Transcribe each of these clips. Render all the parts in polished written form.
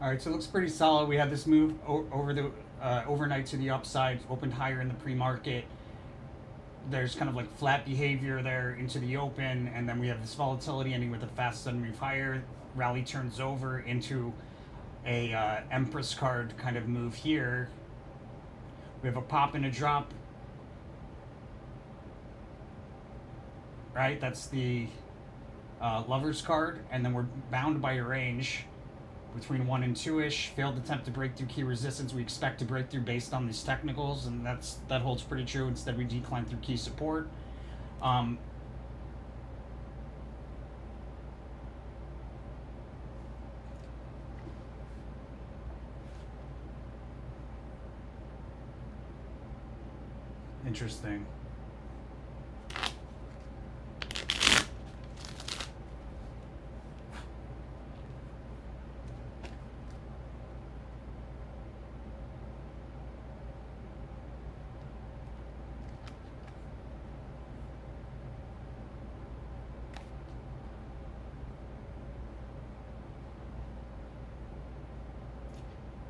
All right, so it looks pretty solid. We had this move over the overnight to the upside, opened higher in the pre-market. There's kind of like flat behavior there into the open, and then we have this volatility ending with a fast sudden move higher. Rally turns over into a Empress card kind of move here. We have a pop and a drop. Right, that's the Lovers card, and then we're bound by a range between 1 and 2-ish. Failed attempt to break through key resistance. We expect to break through based on these technicals, and that holds pretty true. Instead, we decline through key support. Interesting.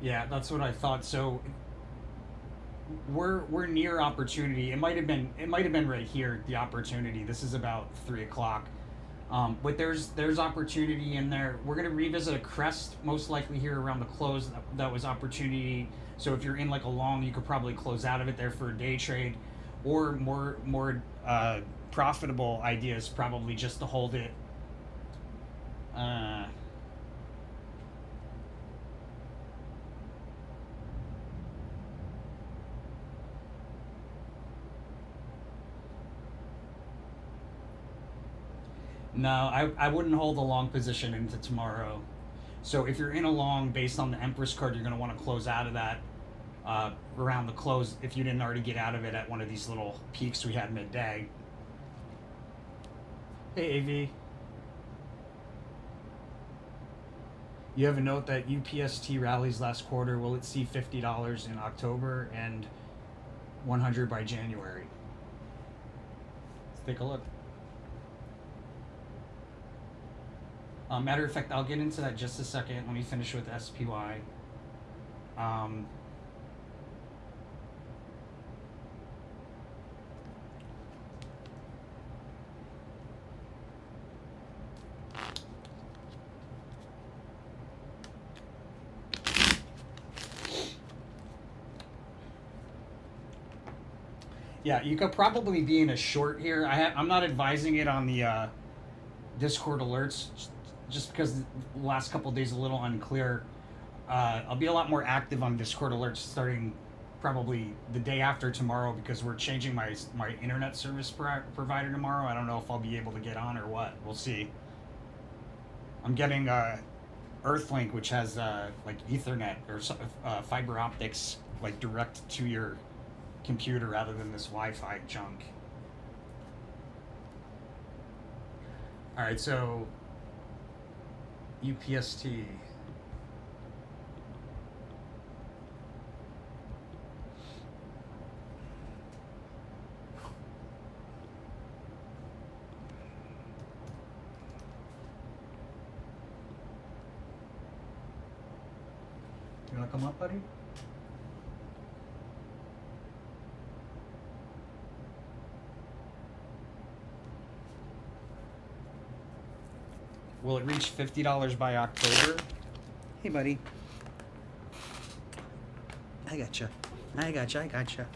Yeah, that's what I thought. So we're near opportunity. It might have been right here, the opportunity. This is about 3 o'clock. But there's opportunity in there. We're gonna revisit a crest most likely here around the close. That was opportunity. So if you're in like a long, you could probably close out of it there for a day trade, or more profitable ideas probably just to hold it. Uh, No, I wouldn't hold a long position into tomorrow. So if you're in a long based on the Empress card, you're going to want to close out of that around the close if you didn't already get out of it at one of these little peaks we had midday. Hey, AV. You have a note that UPST rallies last quarter. Will it see $50 in October and 100 by January? Let's take a look. Matter of fact, I'll get into that just a second. Let me finish with SPY. Um, yeah, you could probably be in a short here. I'm not advising it on the Discord alerts just because the last couple of days a little unclear. I'll be a lot more active on Discord alerts starting probably the day after tomorrow because we're changing my internet service provider tomorrow. I don't know if I'll be able to get on or what. We'll see. I'm getting Earthlink, which has like Ethernet or fiber optics like direct to your computer rather than this Wi-Fi junk. All right, so UPST. You wanna come up, buddy? Will it reach $50 by October? Hey, buddy. I gotcha. I gotcha.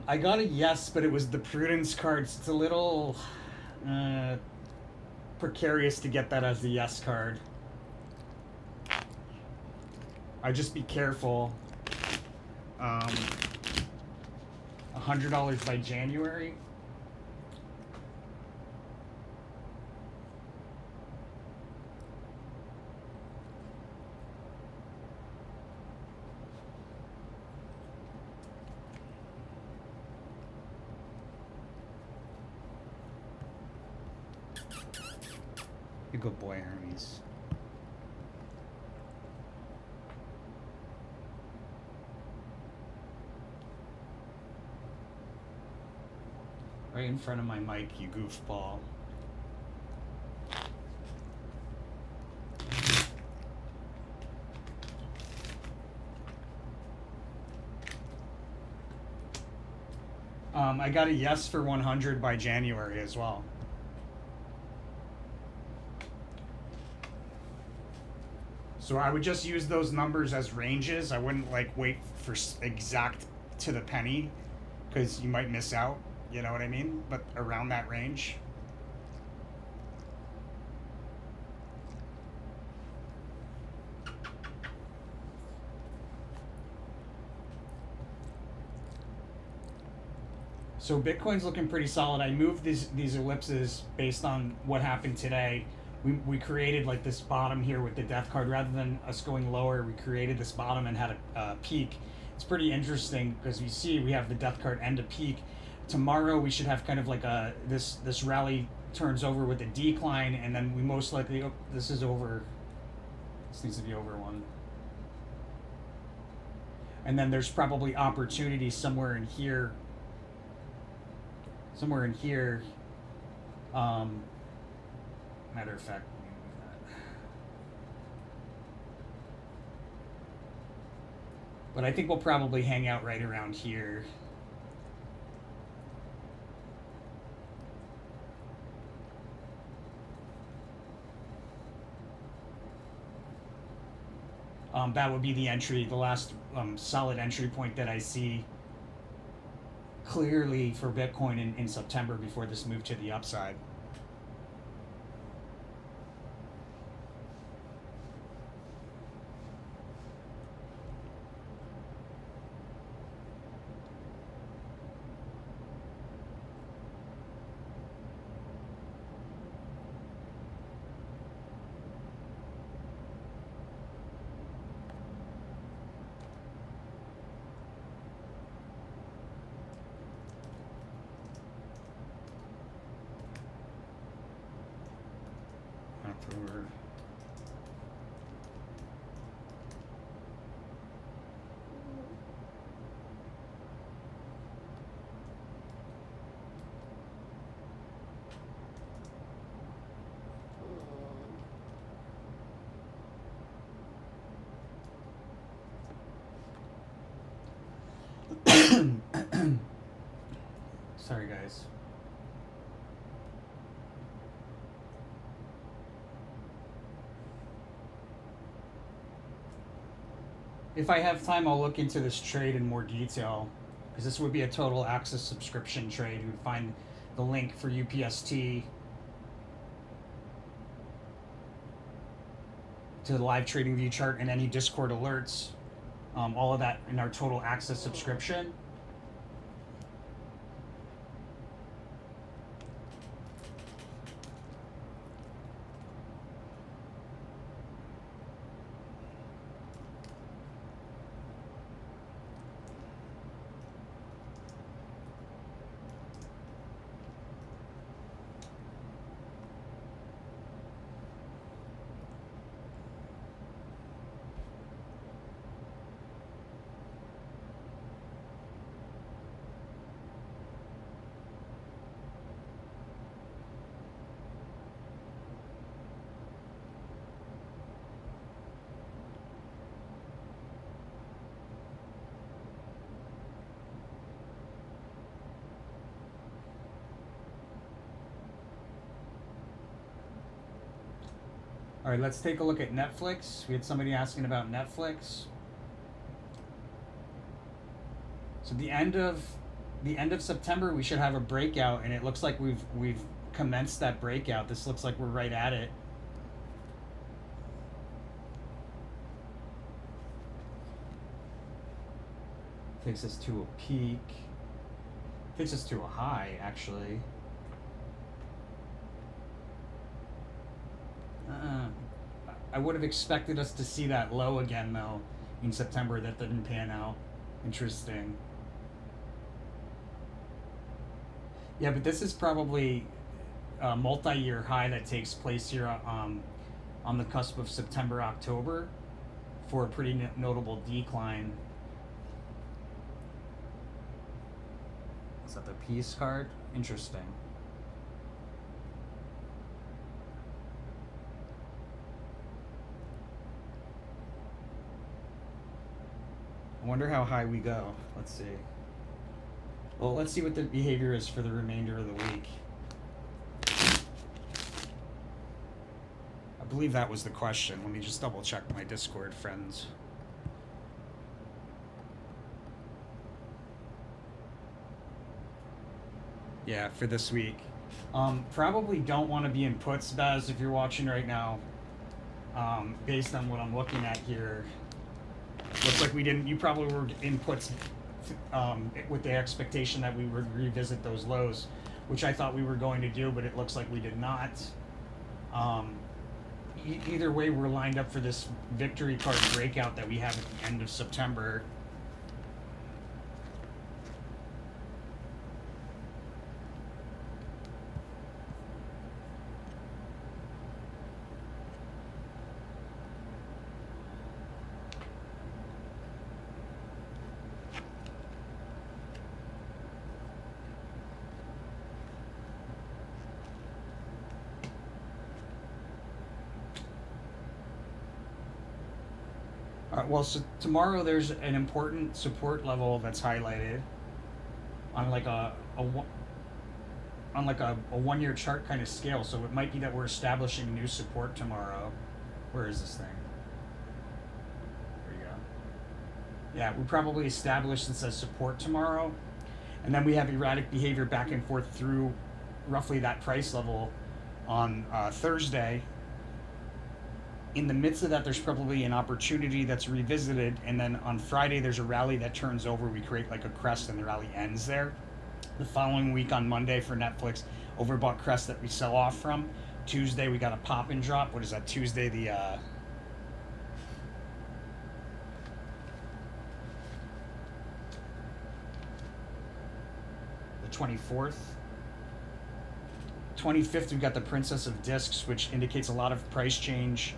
I got a yes, but it was the Prudence cards. It's a little precarious to get that as the yes card. I just be careful. $100 by January. You good boy, Hermes. Right in front of my mic, you goofball. I got a yes for 100 by January as well. So I would just use those numbers as ranges. I wouldn't like wait for exact to the penny because you might miss out. You know what I mean? But around that range. So Bitcoin's looking pretty solid. I moved these ellipses based on what happened today. We created like this bottom here with the death card. Rather than us going lower, we created this bottom and had a peak. It's pretty interesting because you see we have the death card and a peak. Tomorrow we should have kind of like this rally turns over with a decline, and then we most likely, this is over. This needs to be over one. And then there's probably opportunity somewhere in here. Somewhere in here. Matter of fact, let me move that. But I think we'll probably hang out right around here. That would be the entry, the last solid entry point that I see clearly for Bitcoin in September before this move to the upside. October. Sorry, guys. If I have time, I'll look into this trade in more detail, because this would be a total access subscription trade. You would find the link for UPST to the live trading view chart and any Discord alerts, all of that in our total access subscription. All right, let's take a look at Netflix. We had somebody asking about Netflix. So the end of September, we should have a breakout, and it looks like we've commenced that breakout. This looks like we're right at it. Takes us to a peak. Takes us to a high, actually. I would have expected us to see that low again, though, in September. That didn't pan out. Interesting. Yeah, but this is probably multi-year high that takes place here on the cusp of September, October, for a pretty notable decline. Is that the peace card? Interesting. I wonder how high we go. Let's see. Well, let's see what the behavior is for the remainder of the week. I believe that was the question. Let me just double check my Discord friends. Yeah, for this week. Probably don't want to be in puts, Baz, if you're watching right now. Based on what I'm looking at here. Looks like we didn't. You probably were in puts with the expectation that we would revisit those lows, which I thought we were going to do, but it looks like we did not. Either way, we're lined up for this victory card breakout that we have at the end of September. Well, so tomorrow there's an important support level that's highlighted on like a 1-year chart kind of scale. So it might be that we're establishing new support tomorrow. Where is this thing? There you go. Yeah, we probably established this as support tomorrow, and then we have erratic behavior back and forth through roughly that price level on Thursday. In the midst of that, there's probably an opportunity that's revisited, and then on Friday there's a rally that turns over. We create like a crest, and the rally ends there. The following week on Monday for Netflix, overbought crest that we sell off from. Tuesday we got a pop and drop. What is that? Tuesday the 24th. 25th we've got the Princess of Discs, which indicates a lot of price change.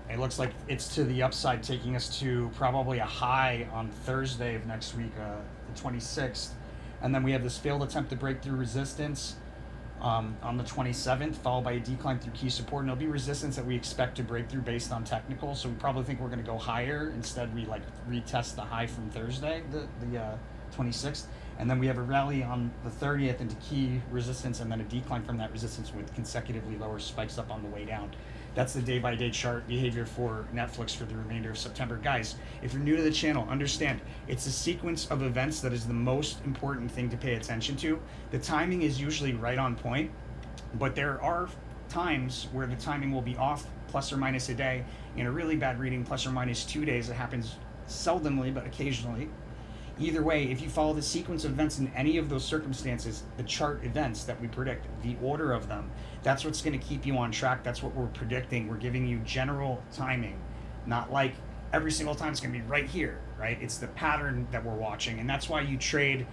It looks like it's to the upside, taking us to probably a high on Thursday of next week, the 26th. And then we have this failed attempt to break through resistance on the 27th, followed by a decline through key support. And there'll be resistance that we expect to break through based on technical. So we probably think we're going to go higher. Instead, we like retest the high from Thursday, the 26th. And then we have a rally on the 30th into key resistance, and then a decline from that resistance with consecutively lower spikes up on the way down. That's the day-by-day chart behavior for Netflix for the remainder of September. Guys, if you're new to the channel, understand it's a sequence of events that is the most important thing to pay attention to. The timing is usually right on point, but there are times where the timing will be off plus or minus a day. In a really bad reading, plus or minus 2 days. It happens seldomly, but occasionally. Either way, if you follow the sequence of events in any of those circumstances, the chart events that we predict, the order of them, that's what's going to keep you on track. That's what we're predicting. We're giving you general timing, not like every single time it's going to be right here, right? It's the pattern that we're watching, and that's why you trade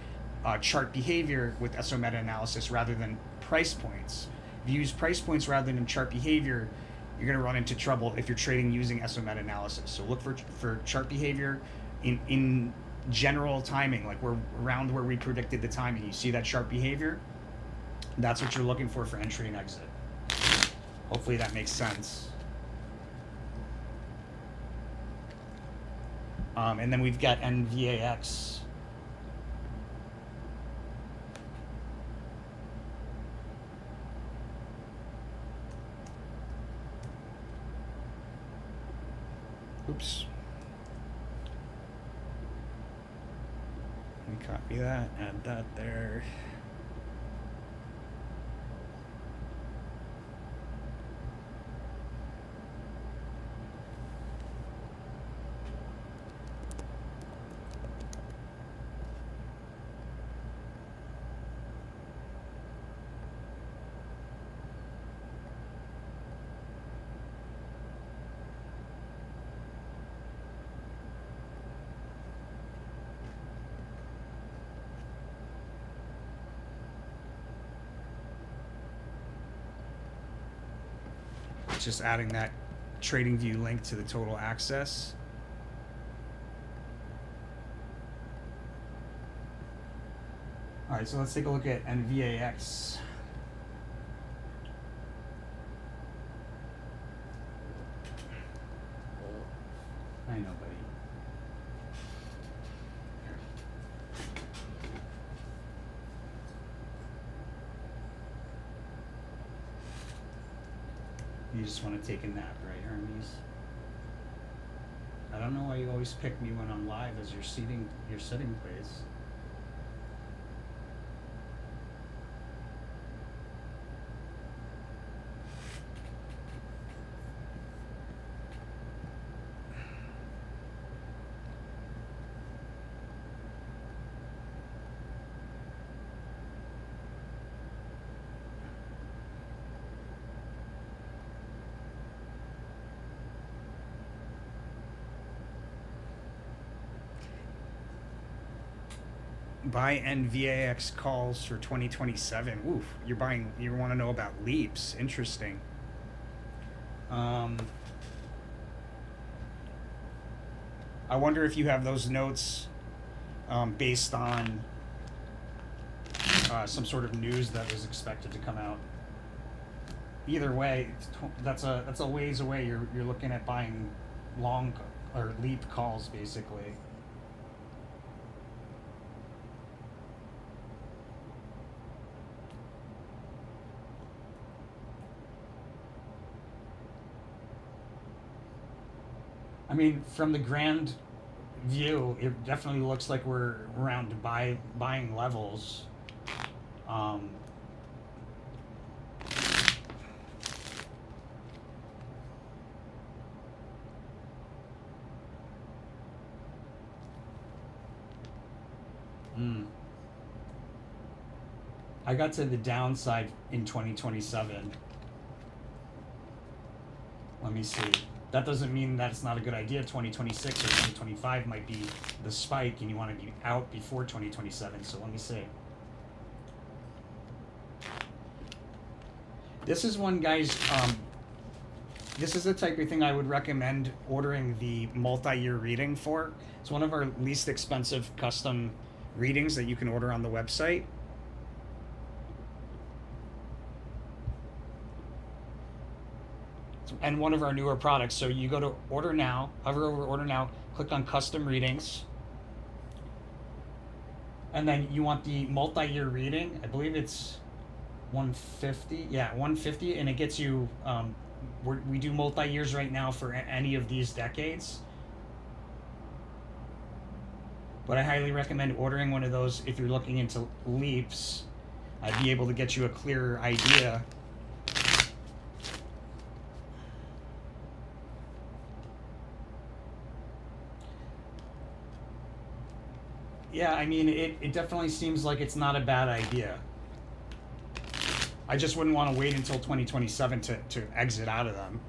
chart behavior with SO meta-analysis rather than price points. If you use price points rather than chart behavior, you're going to run into trouble if you're trading using SO meta-analysis. So look for chart behavior in general timing, like we're around where we predicted the timing. You see that sharp behavior? That's what you're looking for entry and exit. Hopefully that makes sense. And then we've got NVAX. Oops. Let me copy that, add that there. Just adding that TradingView link to the total access. All right, so let's take a look at NVAX. I know, buddy. You just want to take a nap, right, Hermes? I don't know why you always pick me when I'm live as your sitting place. Buy NVAX calls for 2027. Oof, you want to know about leaps. Interesting. I wonder if you have those notes based on some sort of news that is expected to come out. Either way, that's a ways away. You're looking at buying long or leap calls basically. I mean, from the grand view, it definitely looks like we're around buying levels. I got to the downside in 2027. Let me see. That doesn't mean that it's not a good idea. 2026 or 2025 might be the spike and you want to be out before 2027. So let me see. This is one, guys, this is the type of thing I would recommend ordering the multi-year reading for. It's one of our least expensive custom readings that you can order on the website. And one of our newer products. So you go to order now, hover over order now, click on custom readings. And then you want the multi-year reading. I believe it's 150. Yeah, 150. And it gets you, we do multi-years right now for any of these decades. But I highly recommend ordering one of those if you're looking into leaps. I'd be able to get you a clearer idea. Yeah, I mean, it definitely seems like it's not a bad idea. I just wouldn't want to wait until 2027 to exit out of them.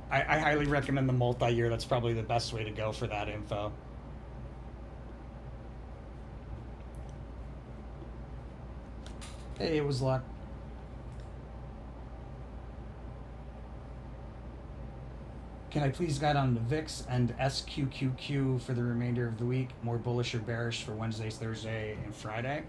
I highly recommend the multi-year. That's probably the best way to go for that info. Hey, it was luck. Can I please guide on the VIX and SQQQ for the remainder of the week? More bullish or bearish for Wednesday, Thursday, and Friday?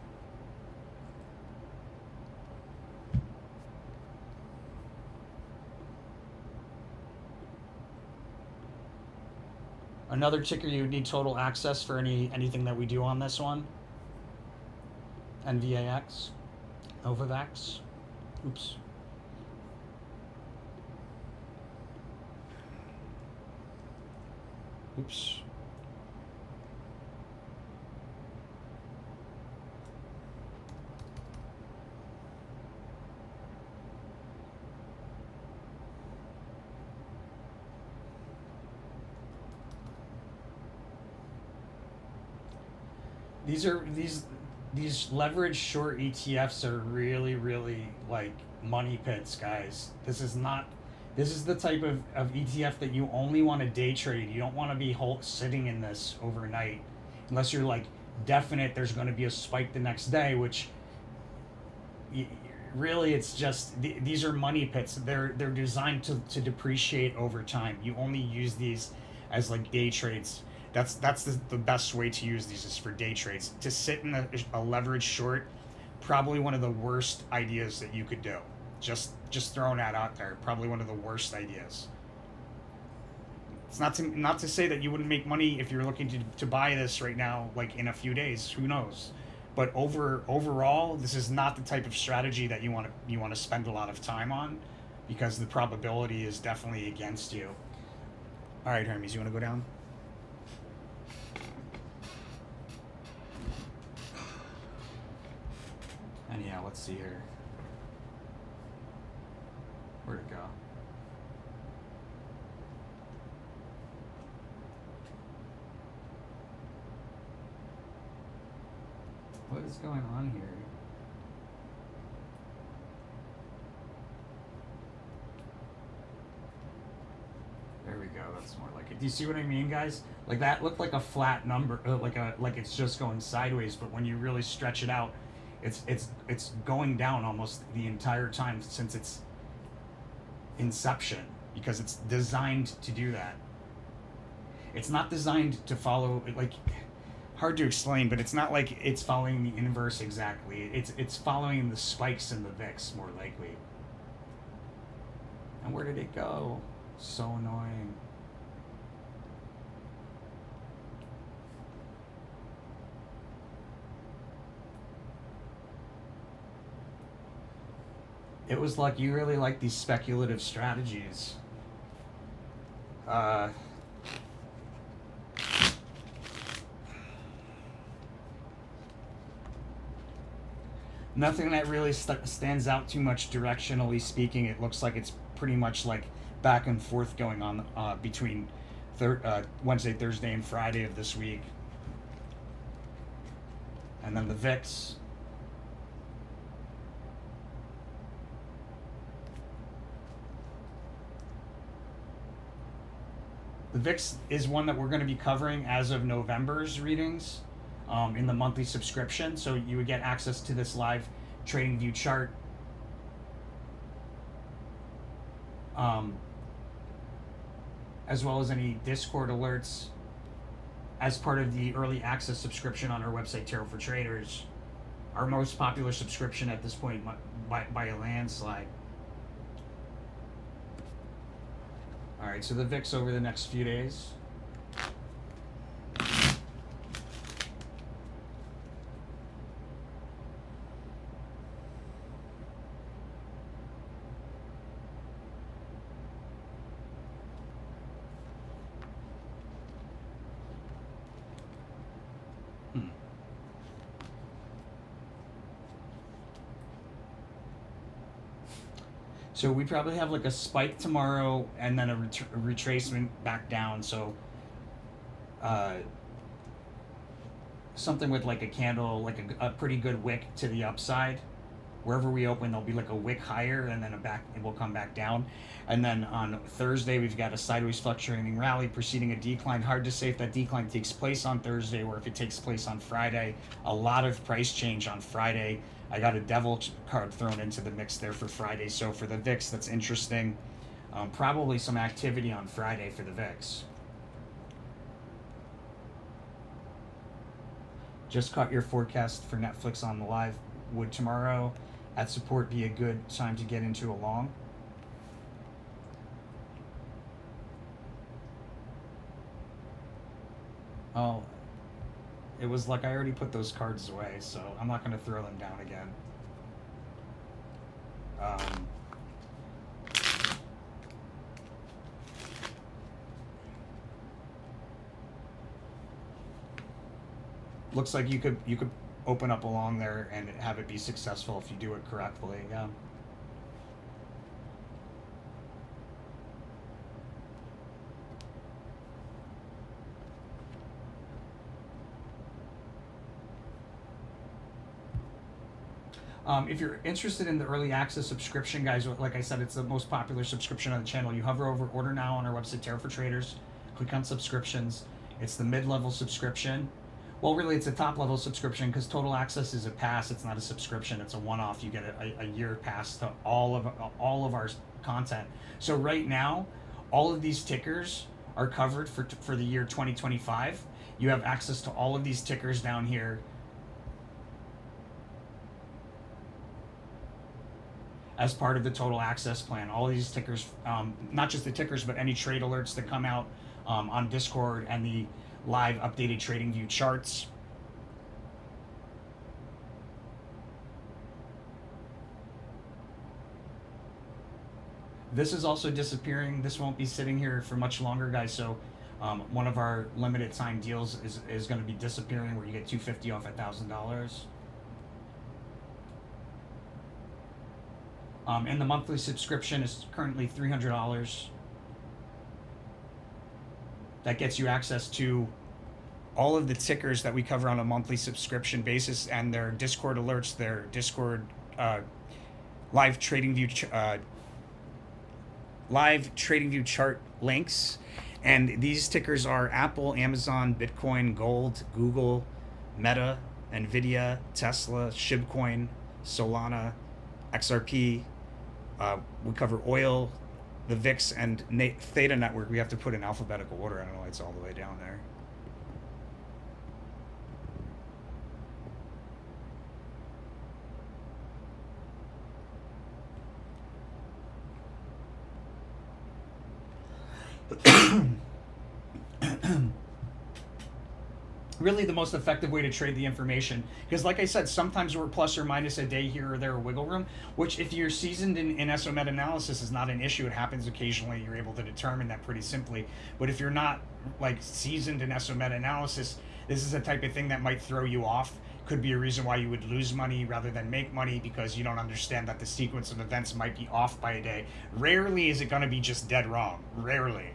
Another ticker you would need total access for anything that we do on this one. NVAX. Novavax. Oops. Oops. These leverage short ETFs are really like money pits, guys. This is the type of ETF that you only want to day trade. You don't want to be sitting in this overnight unless you're like definite there's going to be a spike the next day, which really it's just these are money pits. They're designed to depreciate over time. You only use these as like day trades. That's the best way to use these is for day trades. To sit in a leverage short, probably one of the worst ideas that you could do. Just throwing that out there, probably one of the worst ideas. It's not to say that you wouldn't make money if you're looking to buy this right now, like in a few days. Who knows? But overall, this is not the type of strategy that you want to spend a lot of time on, because the probability is definitely against you. All right, Hermes, you want to go down? And yeah, let's see here. Where'd it go? What is going on here? There we go. That's more like it. Do you see what I mean, guys? Like that looked like a flat number, like it's just going sideways. But when you really stretch it out, it's going down almost the entire time since its inception, because it's designed to do that. It's not designed to follow like. Hard to explain, but it's not like it's following the inverse exactly. It's following the spikes in the VIX more likely. And where did it go? So annoying. It was like you really like these speculative strategies. Nothing that really stands out too much directionally speaking. It looks like it's pretty much like back and forth going on between Wednesday, Thursday, and Friday of this week. And then the VIX. The VIX is one that we're going to be covering as of November's readings. In the monthly subscription, so you would get access to this live trading view chart, as well as any Discord alerts as part of the early access subscription on our website, Tarot for Traders, our most popular subscription at this point by a landslide. All right, so the VIX over the next few days. So we probably have like a spike tomorrow and then a retracement back down. So something with like a candle, like a pretty good wick to the upside. Wherever we open, there'll be like a wick higher and then it will come back down. And then on Thursday, we've got a sideways fluctuating rally preceding a decline. Hard to say if that decline takes place on Thursday or if it takes place on Friday. A lot of price change on Friday. I got a devil card thrown into the mix there for Friday. So for the VIX, that's interesting. Probably some activity on Friday for the VIX. Just caught your forecast for Netflix on the live. Would tomorrow at support be a good time to get into a long? Oh, it was like I already put those cards away, so I'm not going to throw them down again. Looks like you could open up along there and have it be successful if you do it correctly. Yeah. If you're interested in the early access subscription, guys, like I said, it's the most popular subscription on the channel. You hover over Order Now on our website, Tarot for Traders. Click on subscriptions. It's the mid-level subscription. Well, really, it's a top level subscription because Total Access is a pass. It's not a subscription. It's a one off. You get a year pass to all of our content. So right now, all of these tickers are covered for the year 2025. You have access to all of these tickers down here. As part of the Total Access plan, all of these tickers, not just the tickers, but any trade alerts that come out on Discord and the live updated TradingView charts. This is also disappearing. This won't be sitting here for much longer, guys. So one of our limited time deals is going to be disappearing, where you get $250 off $1,000. And the monthly subscription is currently $300. That gets you access to all of the tickers that we cover on a monthly subscription basis, and their Discord alerts, their Discord live TradingView chart links. And these tickers are Apple, Amazon, Bitcoin, Gold, Google, Meta, Nvidia, Tesla, Shibcoin, Solana, XRP. We cover oil, the VIX, and Theta Network. We have to put in alphabetical order. I don't know why it's all the way down there. Really the most effective way to trade the information, because like I said, sometimes we're plus or minus a day here or there, wiggle room, which if you're seasoned in SO meta-analysis is not an issue. It happens occasionally. You're able to determine that pretty simply. But if you're not like seasoned in SO meta-analysis, this is a type of thing that might throw you off. Could be a reason why you would lose money rather than make money, because you don't understand that the sequence of events might be off by a day. Rarely is it going to be just dead wrong. Rarely.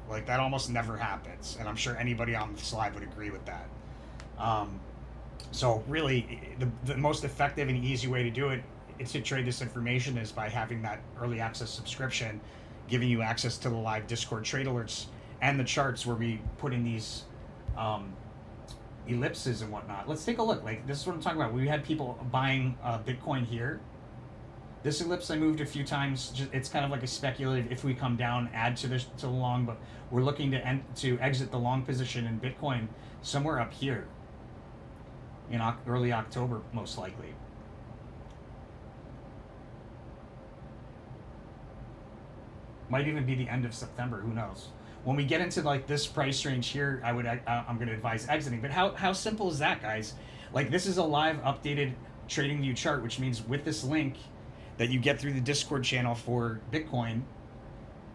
Like, that almost never happens, and I'm sure anybody on the slide would agree with that. So really, the most effective and easy way to do it is to trade this information is by having that early access subscription, giving you access to the live Discord trade alerts and the charts where we put in these ellipses and whatnot. Let's take a look. Like, this is what I'm talking about. We had people buying Bitcoin here. This ellipse I moved a few times. It's kind of like a speculative, if we come down, add to the long, but we're looking to exit the long position in Bitcoin somewhere up here in early October, most likely. Might even be the end of September. Who knows? When we get into like this price range here, I'm going to advise exiting. But how simple is that, guys? Like, this is a live updated TradingView chart, which means with this link that you get through the Discord channel for Bitcoin,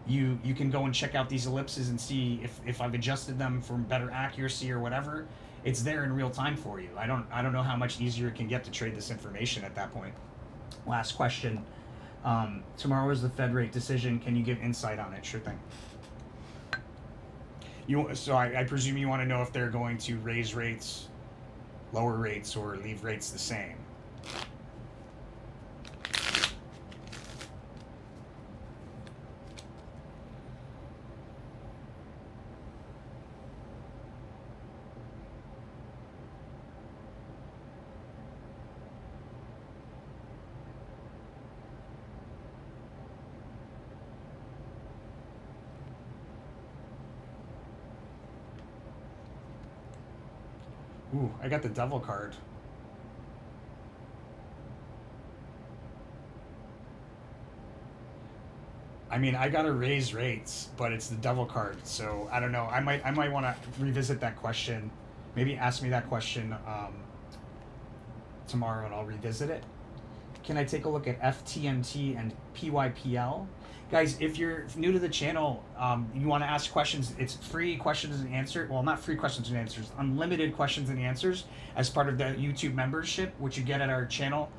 you can go and check out these ellipses and see if I've adjusted them for better accuracy or whatever. It's there in real time for you. I don't know how much easier it can get to trade this information at that point. Last question. Tomorrow is the Fed rate decision. Can you give insight on it? Sure thing. So I presume you want to know if they're going to raise rates, lower rates, or leave rates the same. Ooh, I got the devil card. I mean, I gotta raise rates, but it's the devil card, so I don't know. I might want to revisit that question. Maybe ask me that question tomorrow, and I'll revisit it. Can I take a look at FTMT and PYPL? Guys, if you're new to the channel, you want to ask questions, it's free questions and answers. Well, not free questions and answers, unlimited questions and answers as part of the YouTube membership, which you get at our channel,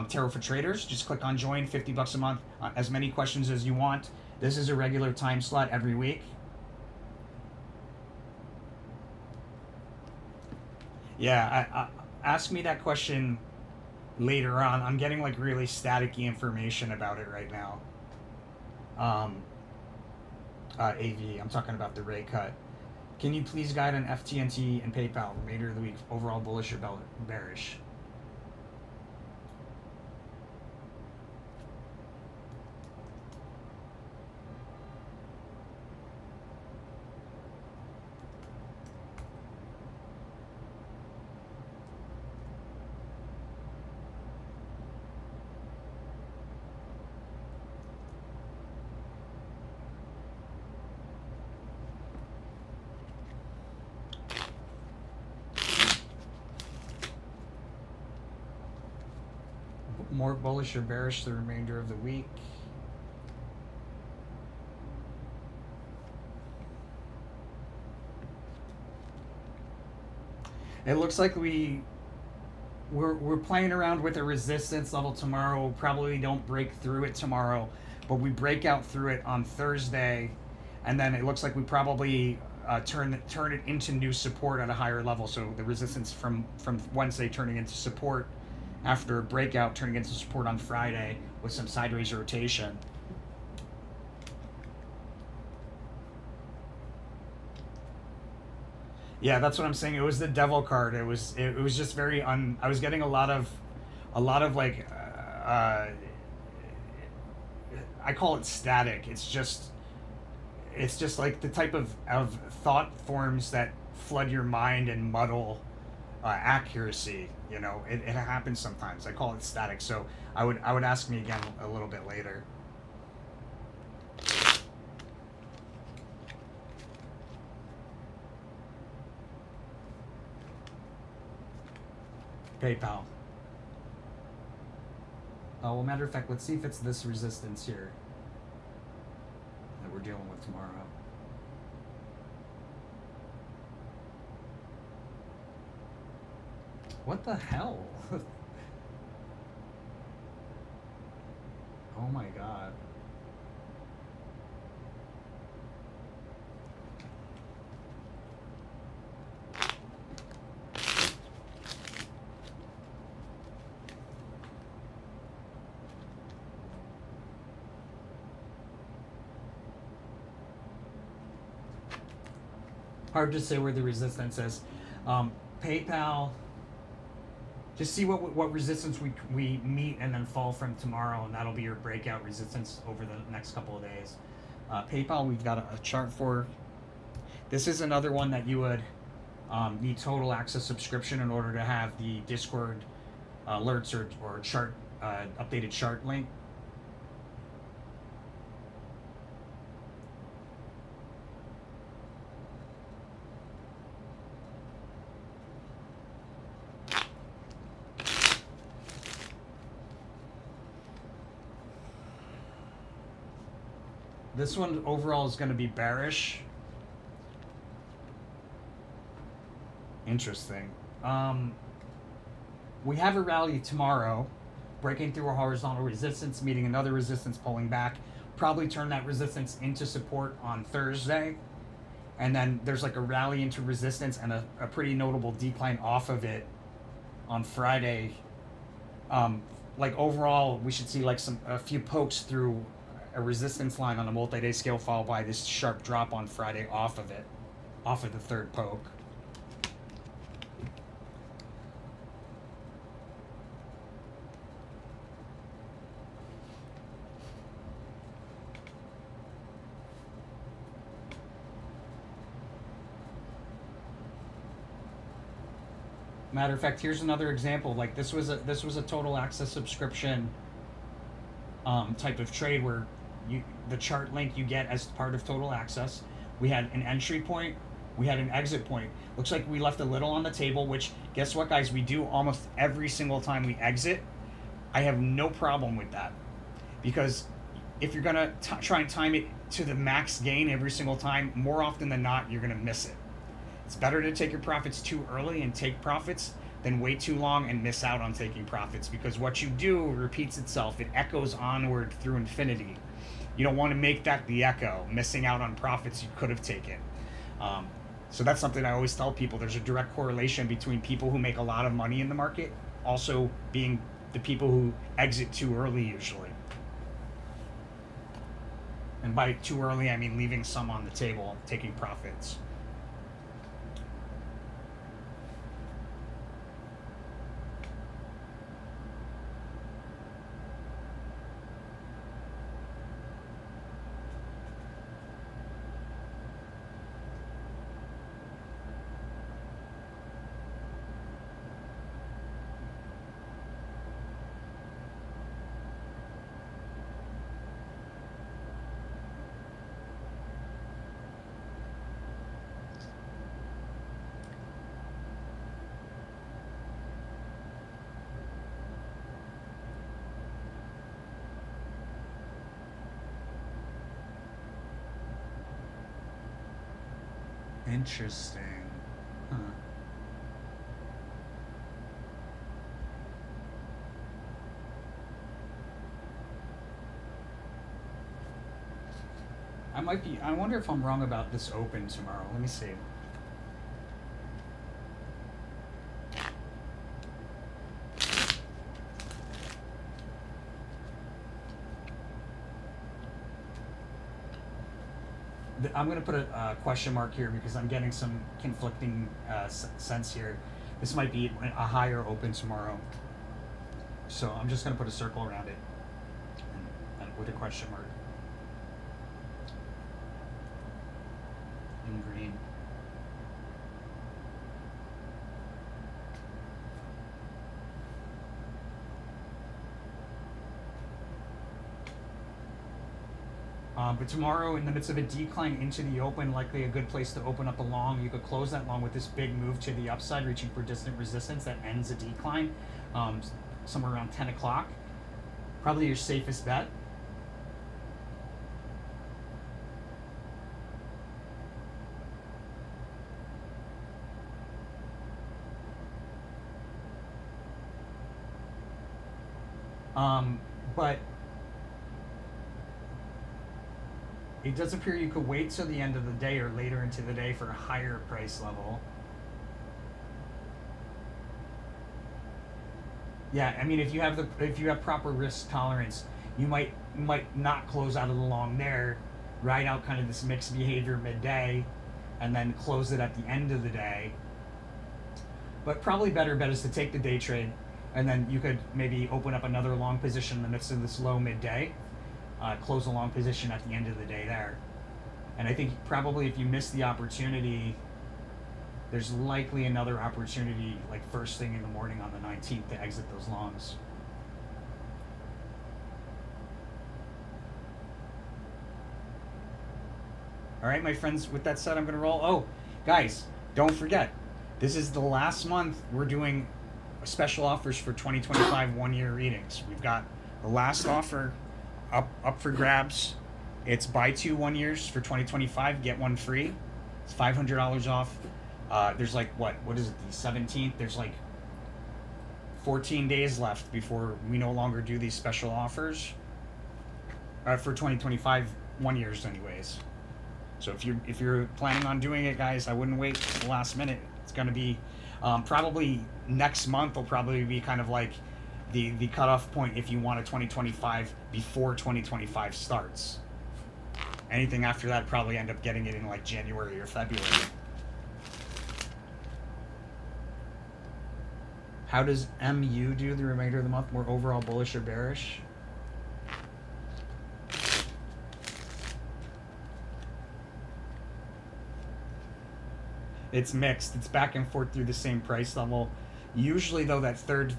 Tarot for Traders. Just click on join, $50 a month, as many questions as you want. This is a regular time slot every week. Yeah, ask me that question later on. I'm getting like really staticky information about it right now. AV, I'm talking about the rate cut. Can you please guide on FTNT and PayPal? Remainder of the week, overall bullish or bearish? More bullish or bearish the remainder of the week? It looks like we're playing around with a resistance level tomorrow. Probably don't break through it tomorrow, but we break out through it on Thursday, and then it looks like we probably turn it into new support at a higher level. So the resistance from Wednesday turning into support after a breakout, turning into support on Friday with some sideways rotation. Yeah, that's what I'm saying. It was the devil card. It was just very I was getting a lot of like I call it static. It's just like the type of thought forms that flood your mind and muddle accuracy. You know, it happens sometimes. I call it static. So I would ask me again a little bit later. PayPal. Well, matter of fact, let's see if it's this resistance here that we're dealing with tomorrow. What the hell? Oh my god. Hard to say where the resistance is. PayPal. Just see what resistance we meet and then fall from tomorrow, and that'll be your breakout resistance over the next couple of days. PayPal, we've got a chart for. This is another one that you would need total access subscription in order to have the Discord alerts or chart updated chart link. This one overall is going to be bearish. Interesting. We have a rally tomorrow, breaking through a horizontal resistance, meeting another resistance, pulling back. Probably turn that resistance into support on Thursday. And then there's like a rally into resistance and a pretty notable decline off of it on Friday. Like overall, we should see like a few pokes through a resistance line on a multi-day scale, followed by this sharp drop on Friday off of it, off of the third poke. Matter of fact, here's another example. Like this was a total access subscription type of trade where the chart link you get as part of total access. We had an entry point, we had an exit point. Looks like we left a little on the table, which guess what, guys, we do almost every single time we exit. I have no problem with that, because if you're gonna try and time it to the max gain every single time, more often than not you're gonna miss it. It's better to take your profits too early and take profits than wait too long and miss out on taking profits, because what you do repeats itself. It echoes onward through infinity. You don't want to make that the echo, missing out on profits you could have taken. So that's something I always tell people. There's a direct correlation between people who make a lot of money in the market also being the people who exit too early usually. And by too early, I mean leaving some on the table, taking profits. Interesting. Huh. I wonder if I'm wrong about this open tomorrow. Let me see. I'm going to put a question mark here because I'm getting some conflicting sense here. This might be a higher open tomorrow. So I'm just going to put a circle around it and with a question mark. In green. But tomorrow, in the midst of a decline into the open, likely a good place to open up a long. You could close that long with this big move to the upside, reaching persistent resistance that ends a decline somewhere around 10 o'clock. Probably your safest bet. But it does appear you could wait till the end of the day or later into the day for a higher price level. Yeah, I mean, if you have proper risk tolerance, you might not close out of the long there, ride out kind of this mixed behavior midday, and then close it at the end of the day. But probably better bet is to take the day trade, and then you could maybe open up another long position in the midst of this low midday. Close a long position at the end of the day there. And I think probably if you miss the opportunity, there's likely another opportunity like first thing in the morning on the 19th to exit those longs. All right, my friends, with that said, I'm going to roll. Oh, guys, don't forget, this is the last month we're doing special offers for 2025 one-year readings. We've got the last offer up for grabs. It's buy 2 1 years for 2025, get one free. It's $500 off. There's like what is it, the 17th? There's like 14 days left before we no longer do these special offers for 2025 1 years anyways. So if you're planning on doing it, guys, I wouldn't wait till the last minute. It's going to be probably next month will probably be kind of like the cutoff point if you want a 2025 before 2025 starts. Anything after that probably end up getting it in like January or February. How does MU do the remainder of the month? More overall bullish or bearish? It's mixed. It's back and forth through the same price level. Usually, though, that third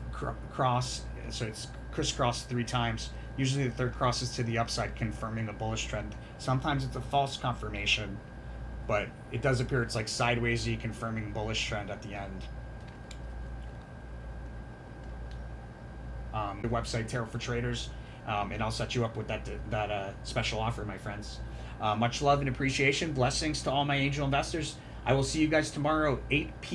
cross, so it's crisscrossed 3 times. Usually, the third cross is to the upside, confirming a bullish trend. Sometimes it's a false confirmation, but it does appear it's like sidewaysy, confirming bullish trend at the end. The website Tarot for Traders, and I'll set you up with that special offer, my friends. Much love and appreciation. Blessings to all my angel investors. I will see you guys tomorrow, 8 p.m.